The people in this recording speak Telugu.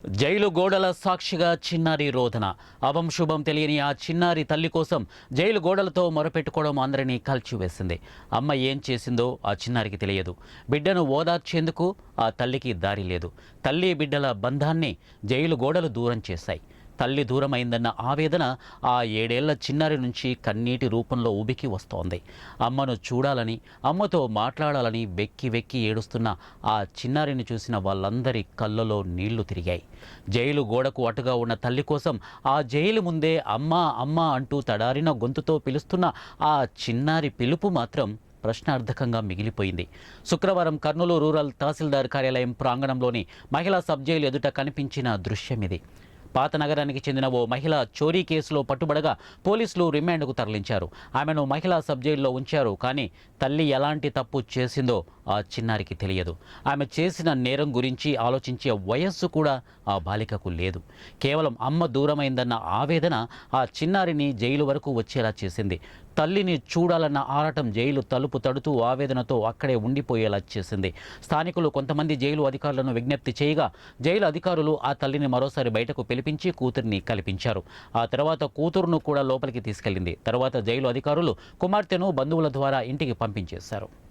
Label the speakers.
Speaker 1: జైలు గోడల సాక్షిగా చిన్నారి రోదన. అవం శుభం తెలియని ఆ చిన్నారి తల్లి కోసం జైలు గోడలతో మొరపెట్టుకోవడం అందరినీ కలిచివేసింది. అమ్మ ఏం చేసిందో ఆ చిన్నారికి తెలియదు. బిడ్డను ఓదార్చేందుకు ఆ తల్లికి దారి లేదు. తల్లి బిడ్డల బంధాన్ని జైలు గోడలు దూరం చేశాయి. తల్లి దూరమైందన్న ఆవేదన ఆ 7 ఏళ్ల చిన్నారి నుంచి కన్నీటి రూపంలో ఉబికి వస్తోంది. అమ్మను చూడాలని, అమ్మతో మాట్లాడాలని వెక్కి వెక్కి ఏడుస్తున్న ఆ చిన్నారిని చూసిన వాళ్ళందరి కళ్ళలో నీళ్లు తిరిగాయి. జైలు గోడకు అటుగా ఉన్న తల్లి కోసం ఆ జైలు ముందే అమ్మా అమ్మా అంటూ తడారిన గొంతుతో పిలుస్తున్న ఆ చిన్నారి పిలుపు మాత్రం ప్రశ్నార్థకంగా మిగిలిపోయింది. శుక్రవారం కర్నూలు రూరల్ తహసీల్దార్ కార్యాలయం ప్రాంగణంలోని మహిళా సబ్ జైలు ఎదుట కనిపించిన దృశ్యమిది. పాత నగరానికి చెందిన ఓ మహిళ చోరీ కేసులో పట్టుబడగా పోలీసులు రిమాండ్కు తరలించారు. ఆమెను మహిళా సబ్ జైల్లో ఉంచారు. కానీ తల్లి ఎలాంటి తప్పు చేసిందో ఆ చిన్నారికి తెలియదు. ఆమె చేసిన నేరం గురించి ఆలోచించే వయస్సు కూడా ఆ బాలికకు లేదు. కేవలం అమ్మ దూరమైందన్న ఆవేదన ఆ చిన్నారిని జైలు వరకు వచ్చేలా చేసింది. తల్లిని చూడాలన్న ఆరాటం జైలు తలుపు తడుతూ ఆవేదనతో అక్కడే ఉండిపోయేలా చేసింది. స్థానికులు కొంతమంది జైలు అధికారులను విజ్ఞప్తి చేయగా జైలు అధికారులు ఆ తల్లిని మరోసారి బయటకు పిలిపించి కూతురిని కల్పించారు. ఆ తర్వాత కూతురును కూడా లోపలికి తీసుకెళ్లింది. తర్వాత జైలు అధికారులు కుమార్తెను బంధువుల ద్వారా ఇంటికి పంపించేశారు.